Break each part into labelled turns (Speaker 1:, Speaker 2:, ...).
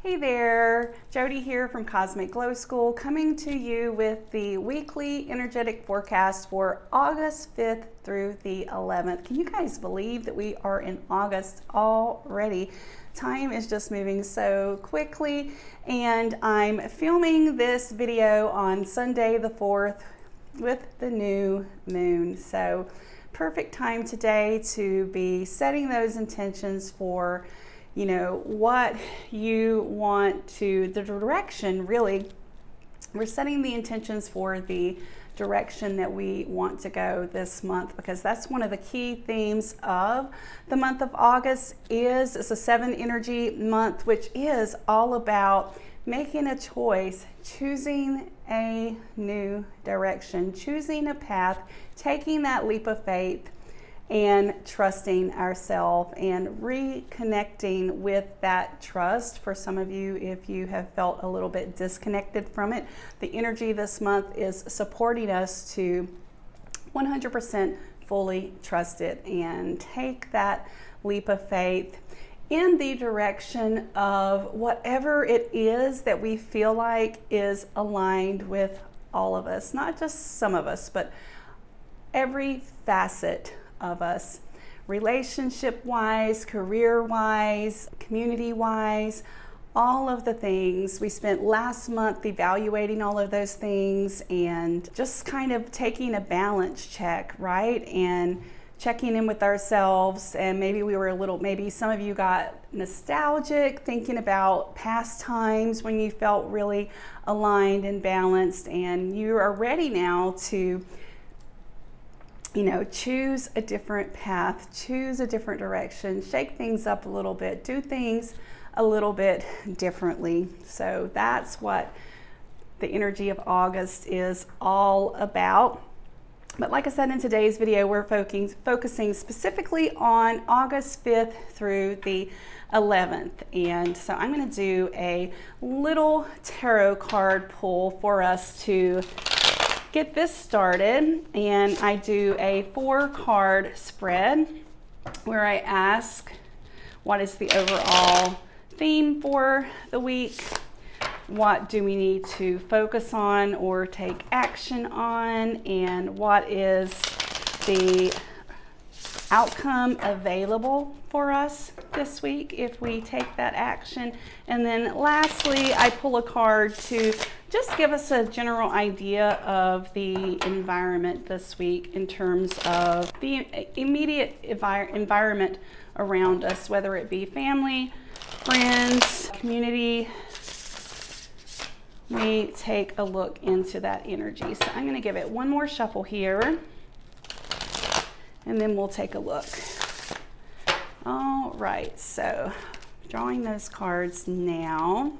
Speaker 1: Hey there, Jody here from Cosmic Glow School, coming to you with the weekly energetic forecast for August 5th through the 11th. Can you guys believe that we are in August already? Time is just moving so quickly, and I'm filming this video on Sunday the 4th with the new moon. So perfect time today to be setting those intentions for what you want to, the direction really. We're setting the intentions for the direction that we want to go this month, because that's one of the key themes of the month of August. It's a 7 energy month, which is all about making a choice, choosing a new direction, choosing a path, taking that leap of faith, and trusting ourselves and reconnecting with that trust. For some of you, if you have felt a little bit disconnected from it, the energy this month is supporting us to 100% fully trust it and take that leap of faith in the direction of whatever it is that we feel like is aligned with all of us, not just some of us, but every facet of us, relationship-wise, career-wise, community-wise, all of the things. We spent last month evaluating all of those things and just kind of taking a balance check, right? And checking in with ourselves. And maybe maybe some of you got nostalgic, thinking about past times when you felt really aligned and balanced, and you are ready now to choose a different path, choose a different direction, shake things up a little bit, do things a little bit differently. So that's what the energy of August is all about. But like I said, in today's video, we're focusing specifically on August 5th through the 11th. And so I'm going to do a little tarot card pull for us to get this started. And I do a 4-card spread where I ask, what is the overall theme for the week? What do we need to focus on or take action on? And what is the outcome available for us this week if we take that action? And then lastly, I pull a card to just give us a general idea of the environment this week in terms of the immediate environment around us, whether it be family, friends, community. We take a look into that energy. So I'm going to give it one more shuffle here, and then we'll take a look. All right, so drawing those cards now.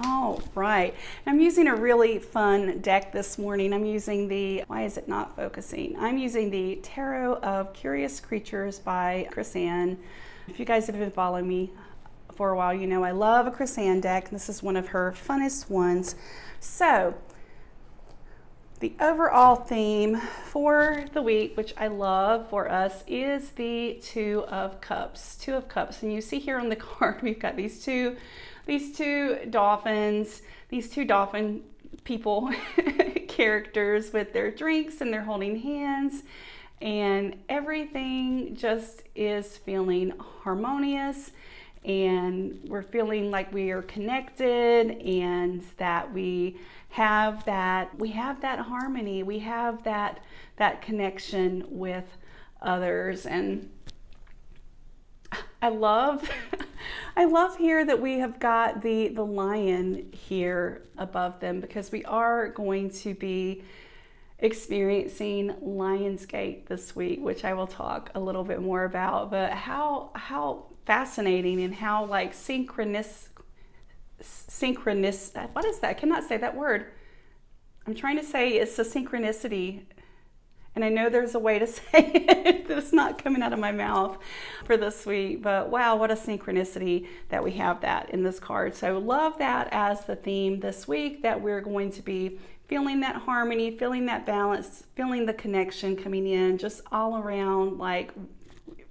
Speaker 1: All right, I'm using a really fun deck this morning. I'm using why is it not focusing? I'm using the Tarot of Curious Creatures by Chris-Anne. If you guys have been following me for a while, you know I love a Chris-Anne deck. This is one of her funnest ones. So the overall theme for the week, which I love for us, is the Two of Cups. Two of Cups. And you see here on the card, we've got these two dolphins, these two dolphin people characters with their drinks, and they're holding hands, and everything just is feeling harmonious, and we're feeling like we are connected, and that we have that harmony, we have that connection with others. And I love here that we have got the lion here above them, because we are going to be experiencing Lionsgate this week, which I will talk a little bit more about. But how fascinating, and how like synchronous, what is that? I cannot say that word. I'm trying to say it's a synchronicity, and I know there's a way to say it that's not coming out of my mouth for this week, but wow, what a synchronicity that we have that in this card. So love that as the theme this week, that we're going to be feeling that harmony, feeling that balance, feeling the connection coming in, just all around, like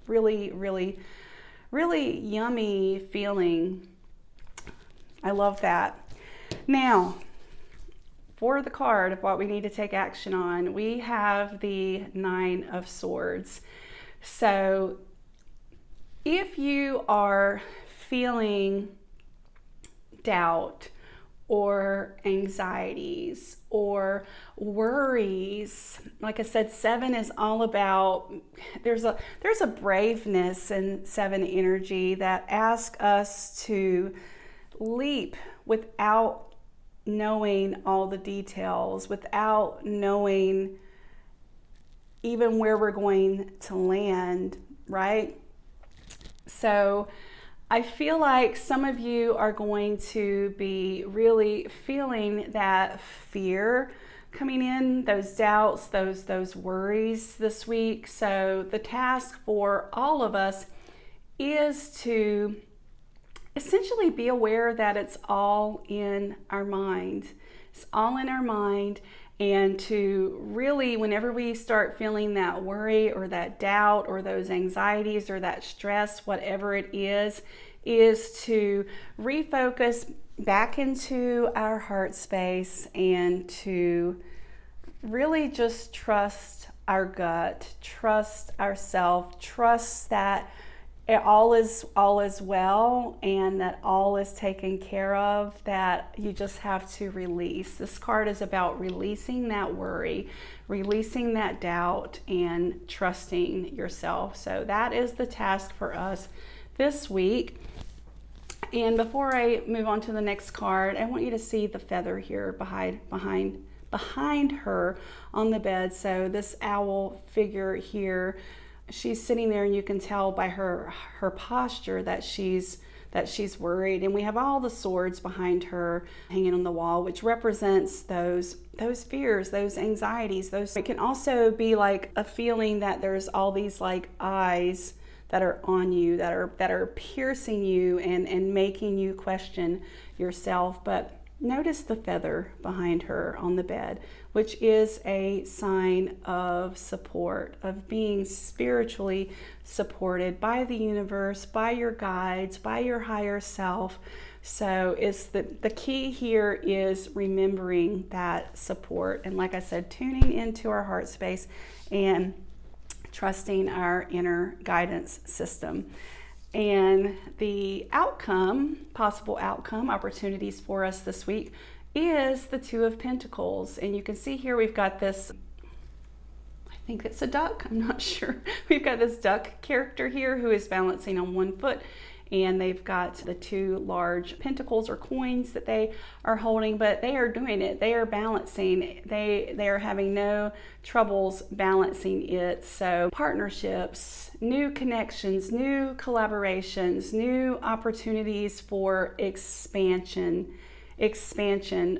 Speaker 1: really, really really yummy feeling. I love that. Now, for the card of what we need to take action on, we have the Nine of Swords. So if you are feeling doubt or anxieties or worries, like I said, 7 is all about, there's a braveness in 7 energy that asks us to leap without knowing all the details, without knowing even where we're going to land, right? So I feel like some of you are going to be really feeling that fear coming in, those doubts, those worries this week. So the task for all of us is to essentially be aware that it's all in our mind. It's all in our mind. And to really, whenever we start feeling that worry or that doubt or those anxieties or that stress, whatever it is to refocus back into our heart space and to really just trust our gut, trust ourselves, trust that all is well and that all is taken care of, that you just have to release. This card is about releasing that worry, releasing that doubt, and trusting yourself. So that is the task for us this week. And before I move on to the next card, I want you to see the feather here behind her on the bed. So this owl figure here, she's sitting there, and you can tell by her posture that she's worried. And we have all the swords behind her hanging on the wall, which represents those fears, those anxieties. It can also be like a feeling that there's all these like eyes that are on you, that are piercing you and making you question yourself. But notice the feather behind her on the bed, which is a sign of support, of being spiritually supported by the universe, by your guides, by your higher self. So it's the key here is remembering that support. And like I said, tuning into our heart space and trusting our inner guidance system. And the possible outcome opportunities for us this week is the Two of Pentacles. And you can see here we've got this, I think it's a duck, I'm not sure. We've got this duck character here who is balancing on one foot, and they've got the 2 large pentacles or coins that they are holding, but they are doing it. They are balancing. They are having no troubles balancing it. So partnerships, new connections, new collaborations, new opportunities for expansion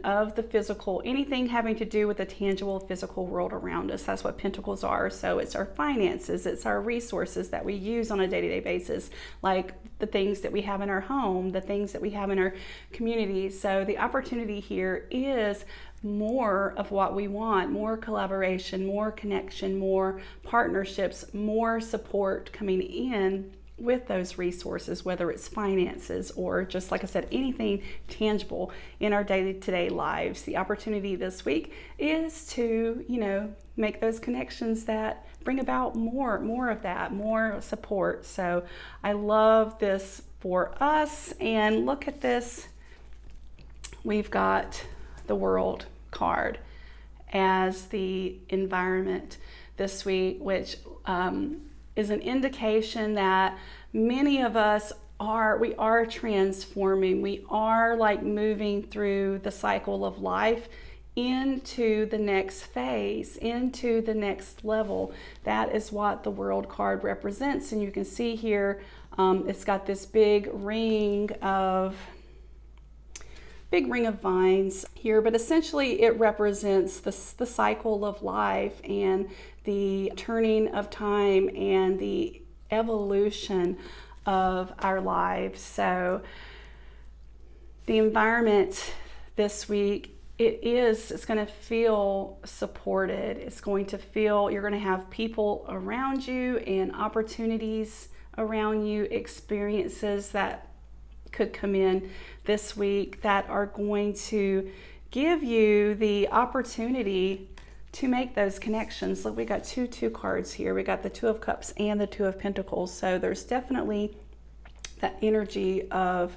Speaker 1: of the physical, anything having to do with the tangible physical world around us. That's what pentacles are. So it's our finances, it's our resources that we use on a day-to-day basis, like the things that we have in our home, the things that we have in our community. So the opportunity here is more of what we want, more collaboration, more connection, more partnerships, more support coming in with those resources, whether it's finances or just like I said, anything tangible in our day-to-day lives. The opportunity this week is to, make those connections that bring about more of that, more support. So I love this for us. And look at this. We've got the World card as the environment this week, which is an indication that many of us are transforming. We are like moving through the cycle of life into the next phase, into the next level. That is what the World card represents. And you can see here, it's got this big ring of vines here, but essentially it represents the cycle of life and the turning of time and the evolution of our lives. So the environment this week, it's going to feel supported. It's going to feel, you're going to have people around you and opportunities around you, experiences that could come in this week that are going to give you the opportunity to make those connections. Look, we got two cards here. We got the Two of Cups and the Two of Pentacles. So there's definitely that energy of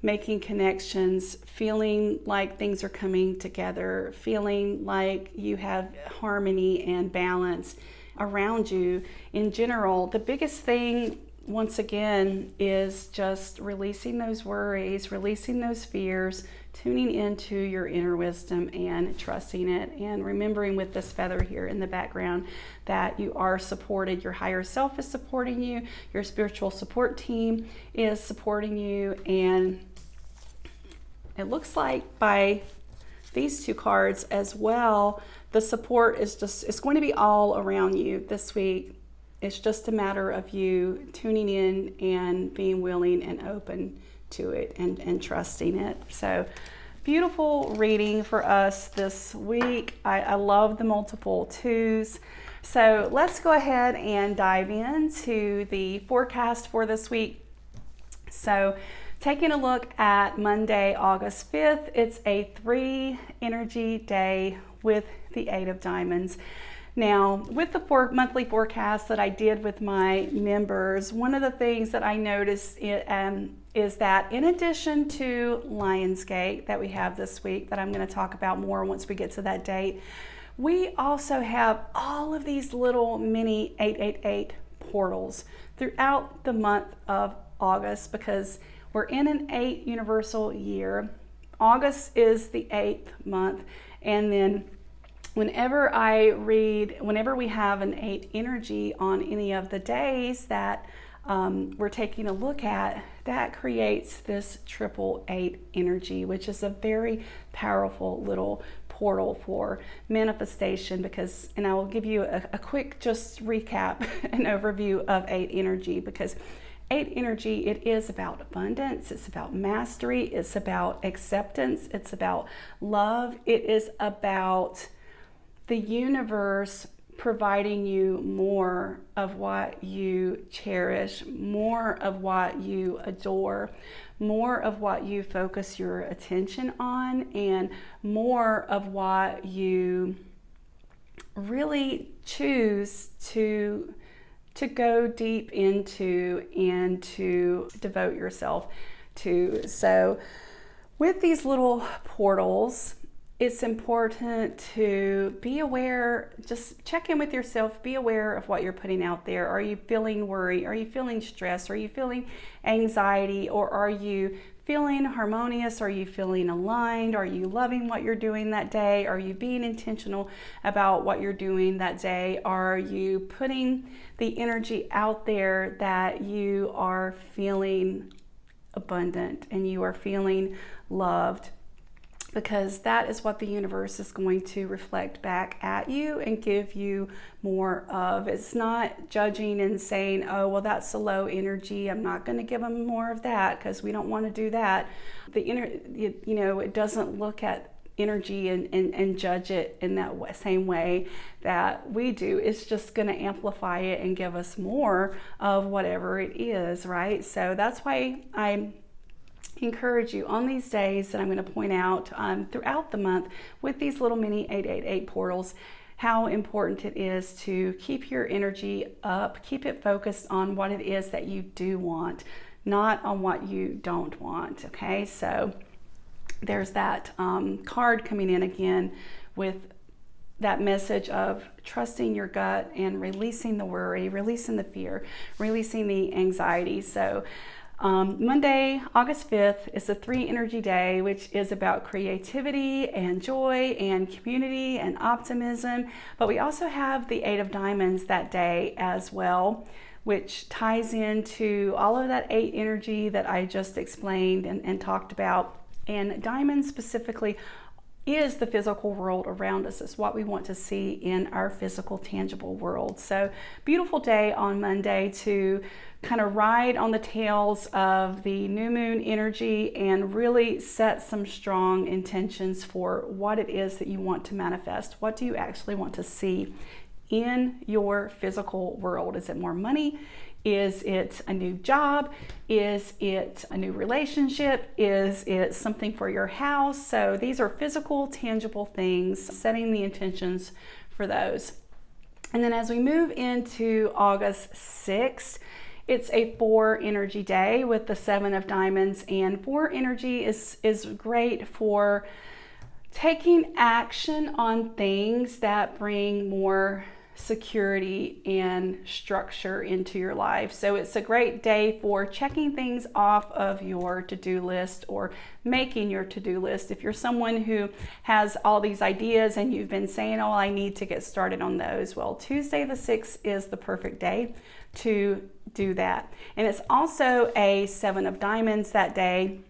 Speaker 1: making connections, feeling like things are coming together, feeling like you have harmony and balance around you. In general, the biggest thing, once again, is just releasing those worries, releasing those fears, tuning into your inner wisdom and trusting it, and remembering with this feather here in the background that you are supported. Your higher self is supporting you, your spiritual support team is supporting you, and it looks like by these two cards as well, the support is just, it's going to be all around you this week. It's just a matter of you tuning in and being willing and open to it and trusting it. So beautiful reading for us this week. I love the multiple twos. So let's go ahead and dive into the forecast for this week. So taking a look at Monday, August 5th, it's a 3 energy day with the 8 of Diamonds. Now, with the monthly forecast that I did with my members, one of the things that I noticed is that in addition to Lionsgate that we have this week, that I'm going to talk about more once we get to that date, we also have all of these little mini 888 portals throughout the month of August, because we're in an 8 universal year. August is the 8th month, and then whenever we have an 8 energy on any of the days that we're taking a look at, that creates this 888 energy, which is a very powerful little portal for manifestation. Because, and I will give you a quick just recap, an overview of 8 energy, because 8 energy, it is about abundance, it's about mastery, it's about acceptance, it's about love, it is about the universe providing you more of what you cherish, more of what you adore, more of what you focus your attention on, and more of what you really choose to go deep into and to devote yourself to. So with these little portals, it's important to be aware, just check in with yourself, be aware of what you're putting out there. Are you feeling worry? Are you feeling stress? Are you feeling anxiety? Or are you feeling harmonious? Are you feeling aligned? Are you loving what you're doing that day? Are you being intentional about what you're doing that day? Are you putting the energy out there that you are feeling abundant and you are feeling loved? Because that is what the universe is going to reflect back at you and give you more of. It's not judging and saying, oh, well, that's a low energy, I'm not going to give them more of that, because we don't want to do that. It doesn't look at energy and judge it in that same way that we do. It's just going to amplify it and give us more of whatever it is, right? So that's why I encourage you on these days that I'm going to point out throughout the month with these little mini 888 portals, how important it is to keep your energy up, keep it focused on what it is that you do want, not on what you don't want. Okay, so there's that card coming in again with that message of trusting your gut and releasing the worry, releasing the fear, releasing the anxiety. So Monday, August 5th is a 3 energy day, which is about creativity and joy and community and optimism. But we also have the 8 of Diamonds that day as well, which ties into all of that 8 energy that I just explained and talked about. And diamonds specifically is the physical world around us. It's what we want to see in our physical, tangible world. So beautiful day on Monday to kind of ride on the tails of the new moon energy and really set some strong intentions for what it is that you want to manifest. What do you actually want to see in your physical world? Is it more money? Is it a new job? Is it a new relationship? Is it something for your house? So these are physical, tangible things, setting the intentions for those. And then as we move into August 6th, it's a 4 energy day with the 7 of diamonds, and 4 energy is great for taking action on things that bring more security and structure into your life. So it's a great day for checking things off of your to-do list or making your to-do list. If you're someone who has all these ideas and you've been saying, oh, I need to get started on those, well, Tuesday the 6th is the perfect day to do that. And it's also a 7 of diamonds that day,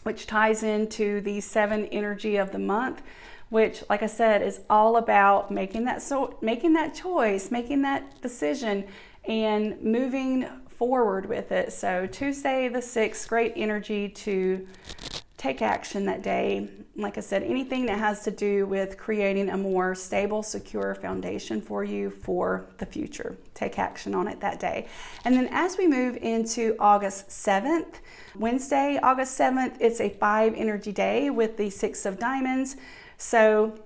Speaker 1: which ties into the 7 energy of the month, which, like I said, is all about making that choice, making that decision, and moving forward with it. So Tuesday the 6th, great energy to take action that day. Like I said, anything that has to do with creating a more stable, secure foundation for you for the future. Take action on it that day. And then as we move into August 7th, Wednesday, August 7th, it's a 5 energy day with the 6 of diamonds. So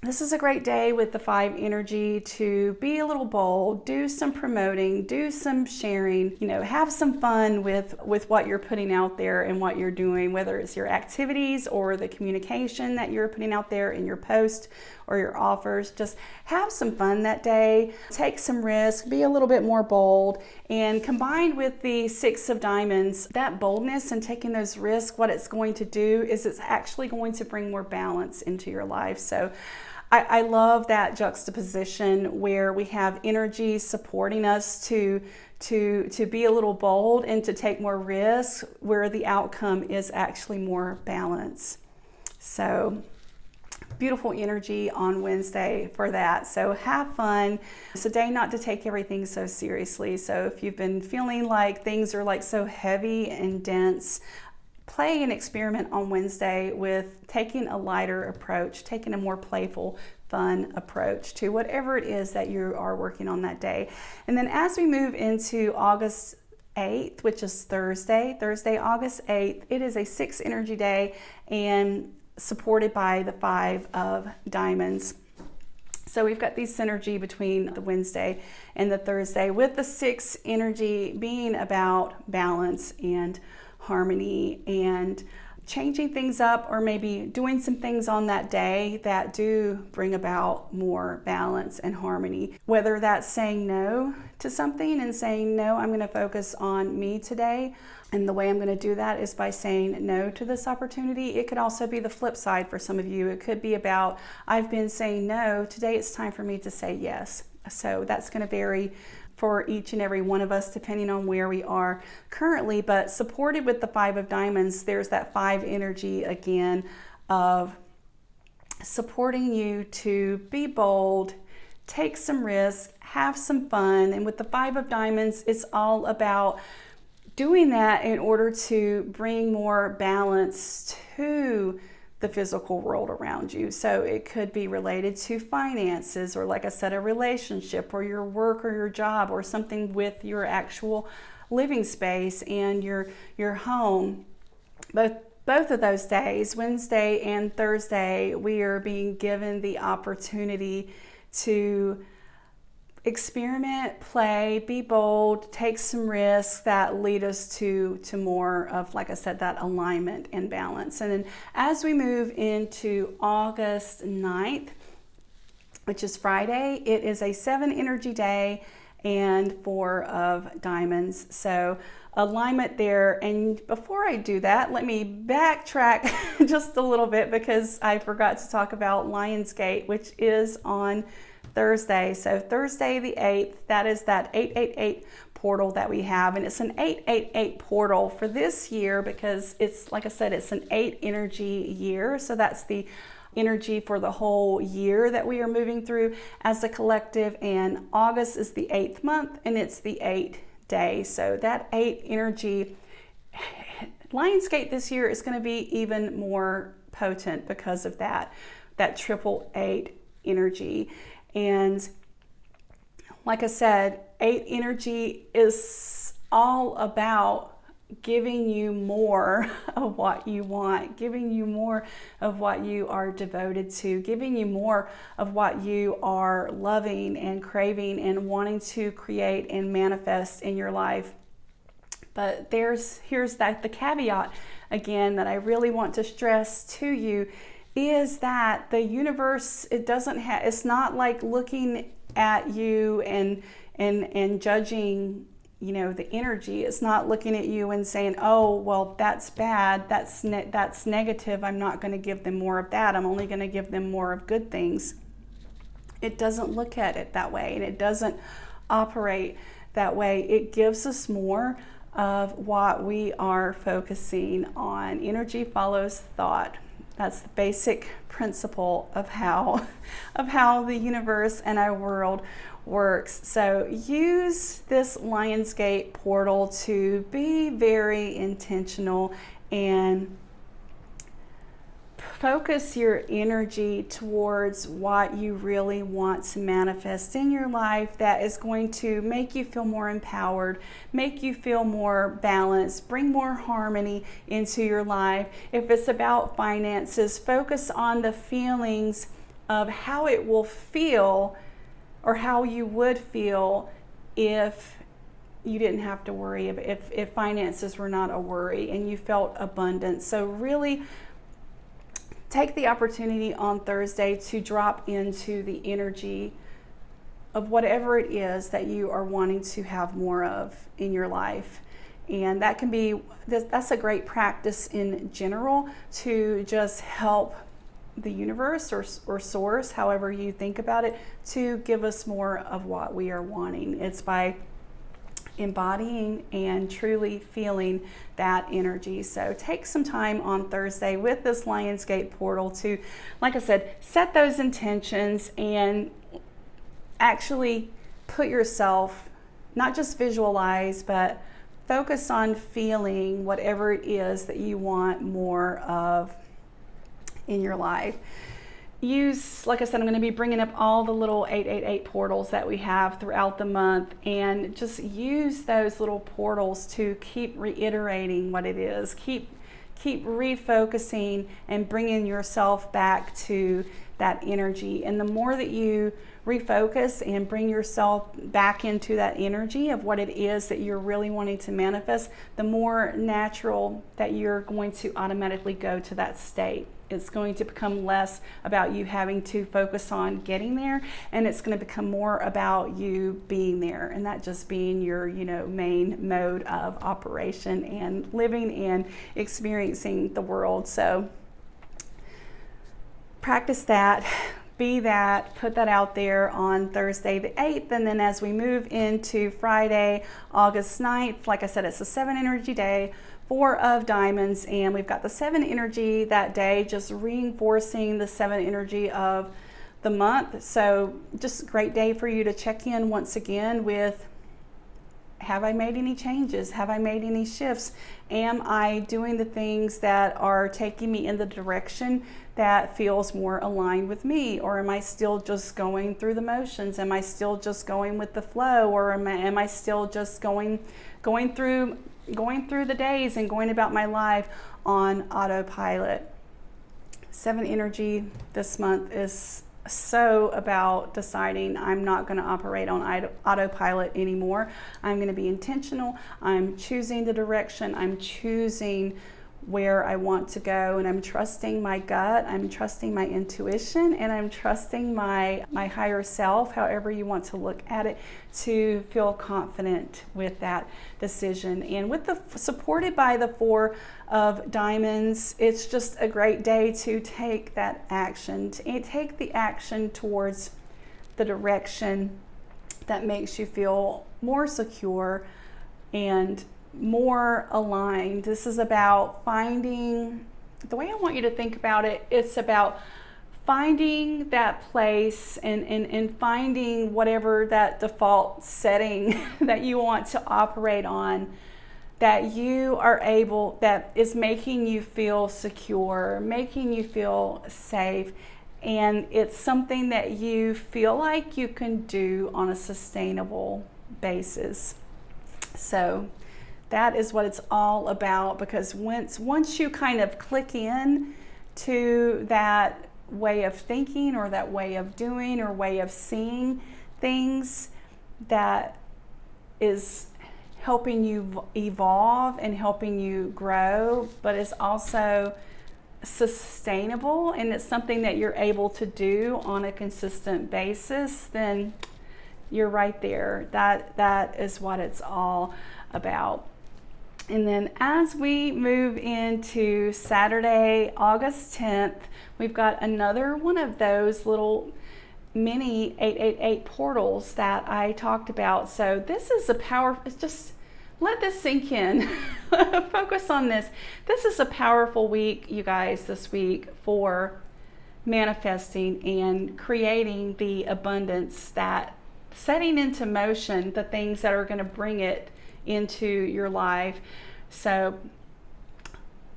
Speaker 1: this is a great day with the 5 energy to be a little bold, do some promoting, do some sharing, have some fun with what you're putting out there and what you're doing, whether it's your activities or the communication that you're putting out there in your post or your offers. Just have some fun that day, take some risk, be a little bit more bold, and combined with the 6 of diamonds, that boldness and taking those risks, what it's going to do is it's actually going to bring more balance into your life. So I love that juxtaposition where we have energy supporting us to be a little bold and to take more risks, where the outcome is actually more balance. So beautiful energy on Wednesday for that. So have fun. It's a day not to take everything so seriously. So if you've been feeling like things are like so heavy and dense, play an experiment on Wednesday with taking a lighter approach, taking a more playful, fun approach to whatever it is that you are working on that day. And then as we move into August 8th, which is Thursday, August 8th, it is a 6 energy day and supported by the 5 of diamonds. So we've got these synergy between the Wednesday and the Thursday, with the 6 energy being about balance and harmony and changing things up, or maybe doing some things on that day that do bring about more balance and harmony. Whether that's saying no to something and saying, no, I'm going to focus on me today. And the way I'm going to do that is by saying no to this opportunity. It could also be the flip side for some of you. It could be about, I've been saying no, today it's time for me to say yes. So that's going to vary for each and every one of us depending on where we are currently, but supported with the 5 of diamonds, there's that 5 energy again of supporting you to be bold, take some risks, have some fun. And with the 5 of diamonds, it's all about doing that in order to bring more balance to the physical world around you. So it could be related to finances, or like I said, a relationship, or your work or your job, or something with your actual living space and your home. Both of those days, Wednesday and Thursday, we are being given the opportunity to experiment, play, be bold, take some risks that lead us to more of, like I said, that alignment and balance. And then as we move into August 9th, which is Friday, it is a 7 energy day and 4 of diamonds. So alignment there. And before I do that, let me backtrack just a little bit, because I forgot to talk about Lionsgate, which is on Thursday. So Thursday the 8th, that is that 888 portal that we have, and it's an 888 portal for this year because it's, like I said, it's an 8 energy year. So that's the energy for the whole year that we are moving through as a collective, and August is the 8th month and it's the 8th day. So that 8 energy, Lionsgate this year is going to be even more potent because of that 888 energy. And like I said, 8 energy is all about giving you more of what you want, giving you more of what you are devoted to, giving you more of what you are loving and craving and wanting to create and manifest in your life. But here's the caveat again that I really want to stress to you is that the universe, it's not like looking at you and judging, the energy. It's not looking at you and saying, oh, well, that's bad, that's negative, I'm not going to give them more of that, I'm only going to give them more of good things. It doesn't look at it that way, and it doesn't operate that way. It gives us more of what we are focusing on. Energy follows thought. That's the basic principle of how the universe and our world works. So use this Lionsgate portal to be very intentional and focus your energy towards what you really want to manifest in your life that is going to make you feel more empowered, make you feel more balanced, bring more harmony into your life. If it's about finances, focus on the feelings of how it will feel or how you would feel if you didn't have to worry, if finances were not a worry and you felt abundance. So really take the opportunity on Thursday to drop into the energy of whatever it is that you are wanting to have more of in your life. And that's a great practice in general to just help the universe or source, however you think about it, to give us more of what we are wanting. It's by embodying and truly feeling that energy. So take some time on Thursday with this Lionsgate portal to, like I said, set those intentions and actually put yourself, not just visualize, but focus on feeling whatever it is that you want more of in your life. Like I said, I'm going to be bringing up all the little 888 portals that we have throughout the month, and just use those little portals to keep reiterating what it is. Keep refocusing and bringing yourself back to that energy. And the more that you refocus and bring yourself back into that energy of what it is that you're really wanting to manifest, the more natural that you're going to automatically go to that state. It's going to become less about you having to focus on getting there, and it's going to become more about you being there, and that just being your main mode of operation and living and experiencing the world. So practice that, be that, put that out there on Thursday the 8th, and then as we move into Friday, August 9th, like I said, it's a 7 energy day, 4 of diamonds, and we've got the 7 energy that day, just reinforcing the 7 energy of the month. So just a great day for you to check in once again with, have I made any changes? Have I made any shifts? Am I doing the things that are taking me in the direction that feels more aligned with me? Or am I still just going through the motions? Am I still just going with the flow? Or am I still just going through the days and going about my life on autopilot? 7 energy this month is so about deciding I'm not going to operate on autopilot anymore. I'm going to be intentional. I'm choosing the direction. I'm choosing where I want to go, and I'm trusting my gut, I'm trusting my intuition, and I'm trusting my higher self, however you want to look at it, to feel confident with that decision. And with supported by the 4 of diamonds, it's just a great day to take that action, take the action towards the direction that makes you feel more secure and more aligned. This is about finding, the way I want you to think about it, it's about finding that place and finding whatever that default setting that you want to operate on, that you are able, that is making you feel secure, making you feel safe, and it's something that you feel like you can do on a sustainable basis. So that is what it's all about, because once you kind of click in to that way of thinking or that way of doing or way of seeing things, that is helping you evolve and helping you grow, but it's also sustainable and it's something that you're able to do on a consistent basis, then you're right there. That is what it's all about. And then as we move into Saturday, August 10th, we've got another one of those little mini 888 portals that I talked about. So this is a powerful, just let this sink in. Focus on this. This is a powerful week, you guys, this week for manifesting and creating the abundance, that setting into motion the things that are going to bring it into your life. So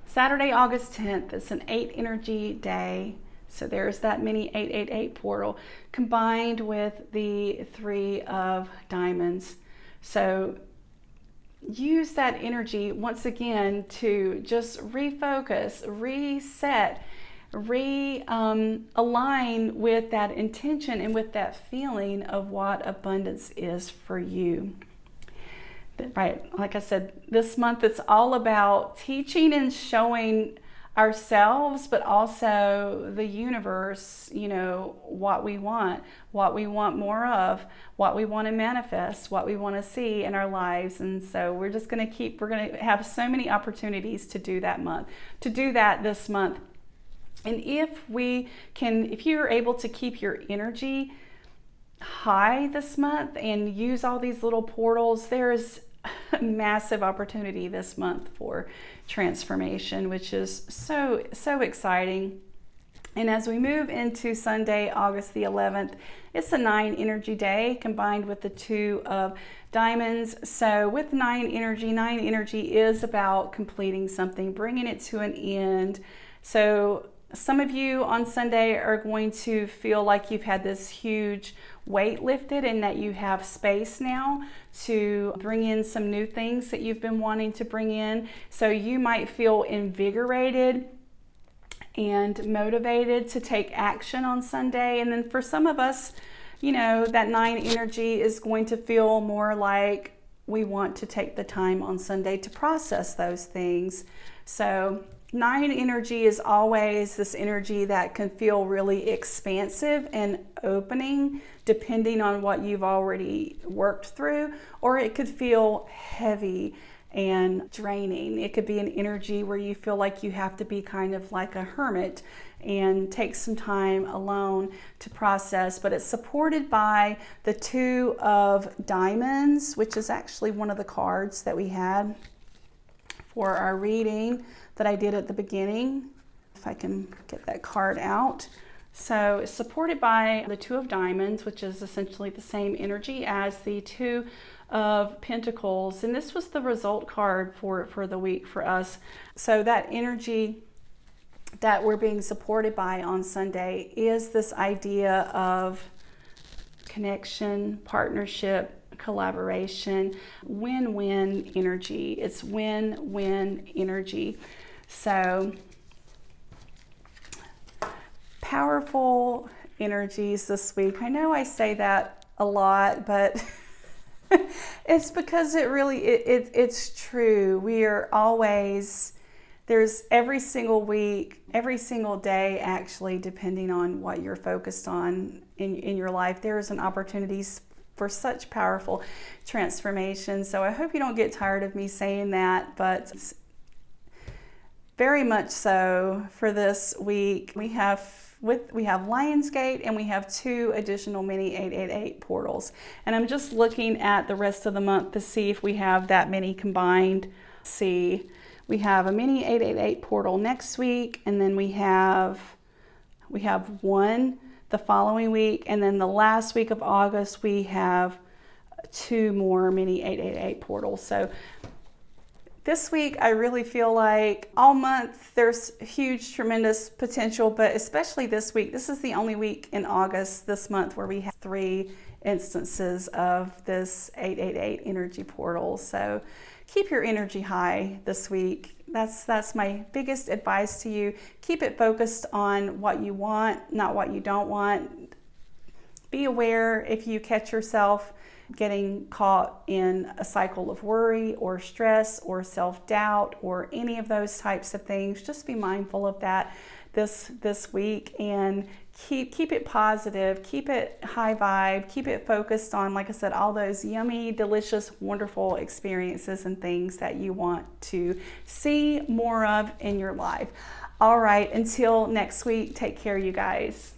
Speaker 1: Saturday, August 10th, it's an 8 energy day. So there's that mini 888 portal combined with the 3 of diamonds. So use that energy once again to just refocus, reset, align with that intention and with that feeling of what abundance is for you. Right, like I said, this month it's all about teaching and showing ourselves, but also the universe, what we want more of, what we want to manifest, what we want to see in our lives. And so we're going to have so many opportunities to do that this month. And if you're able to keep your energy high this month and use all these little portals, there's a massive opportunity this month for transformation, which is so exciting. And as we move into Sunday, August the 11th, it's a 9 energy day combined with the 2 of diamonds. So with 9 energy is about completing something, bringing it to an end. So some of you on Sunday are going to feel like you've had this huge weight lifted and that you have space now to bring in some new things that you've been wanting to bring in. So you might feel invigorated and motivated to take action on Sunday. And then for some of us, that 9 energy is going to feel more like we want to take the time on Sunday to process those things. So 9 energy is always this energy that can feel really expansive and opening, depending on what you've already worked through, or it could feel heavy and draining. It could be an energy where you feel like you have to be kind of like a hermit and take some time alone to process, but it's supported by the 2 of diamonds, which is actually one of the cards that we had for our reading that I did at the beginning. If I can get that card out. So it's supported by the 2 of diamonds, which is essentially the same energy as the 2 of pentacles. And this was the result card for the week for us. So that energy that we're being supported by on Sunday is this idea of connection, partnership, collaboration, win-win energy. It's win-win energy. So powerful energies this week. I know I say that a lot, but it's because it's true. We are always, there's every single week, every single day actually, depending on what you're focused on in your life, there's an opportunity for such powerful transformation. So I hope you don't get tired of me saying that, but very much so for this week. We have Lionsgate and we have 2 additional mini 888 portals. And I'm just looking at the rest of the month to see if we have that many combined. See, we have a mini 888 portal next week, and then we have one the following week, and then the last week of August we have 2 more mini 888 portals. So this week, I really feel like all month there's huge, tremendous potential, but especially this week. This is the only week in August this month where we have 3 instances of this 888 energy portal. So keep your energy high this week. That's my biggest advice to you. Keep it focused on what you want, not what you don't want. Be aware if you catch yourself getting caught in a cycle of worry or stress or self-doubt or any of those types of things. Just be mindful of that this week, and keep it positive, keep it high vibe, keep it focused on, like I said, all those yummy, delicious, wonderful experiences and things that you want to see more of in your life. All right, until next week, take care, you guys.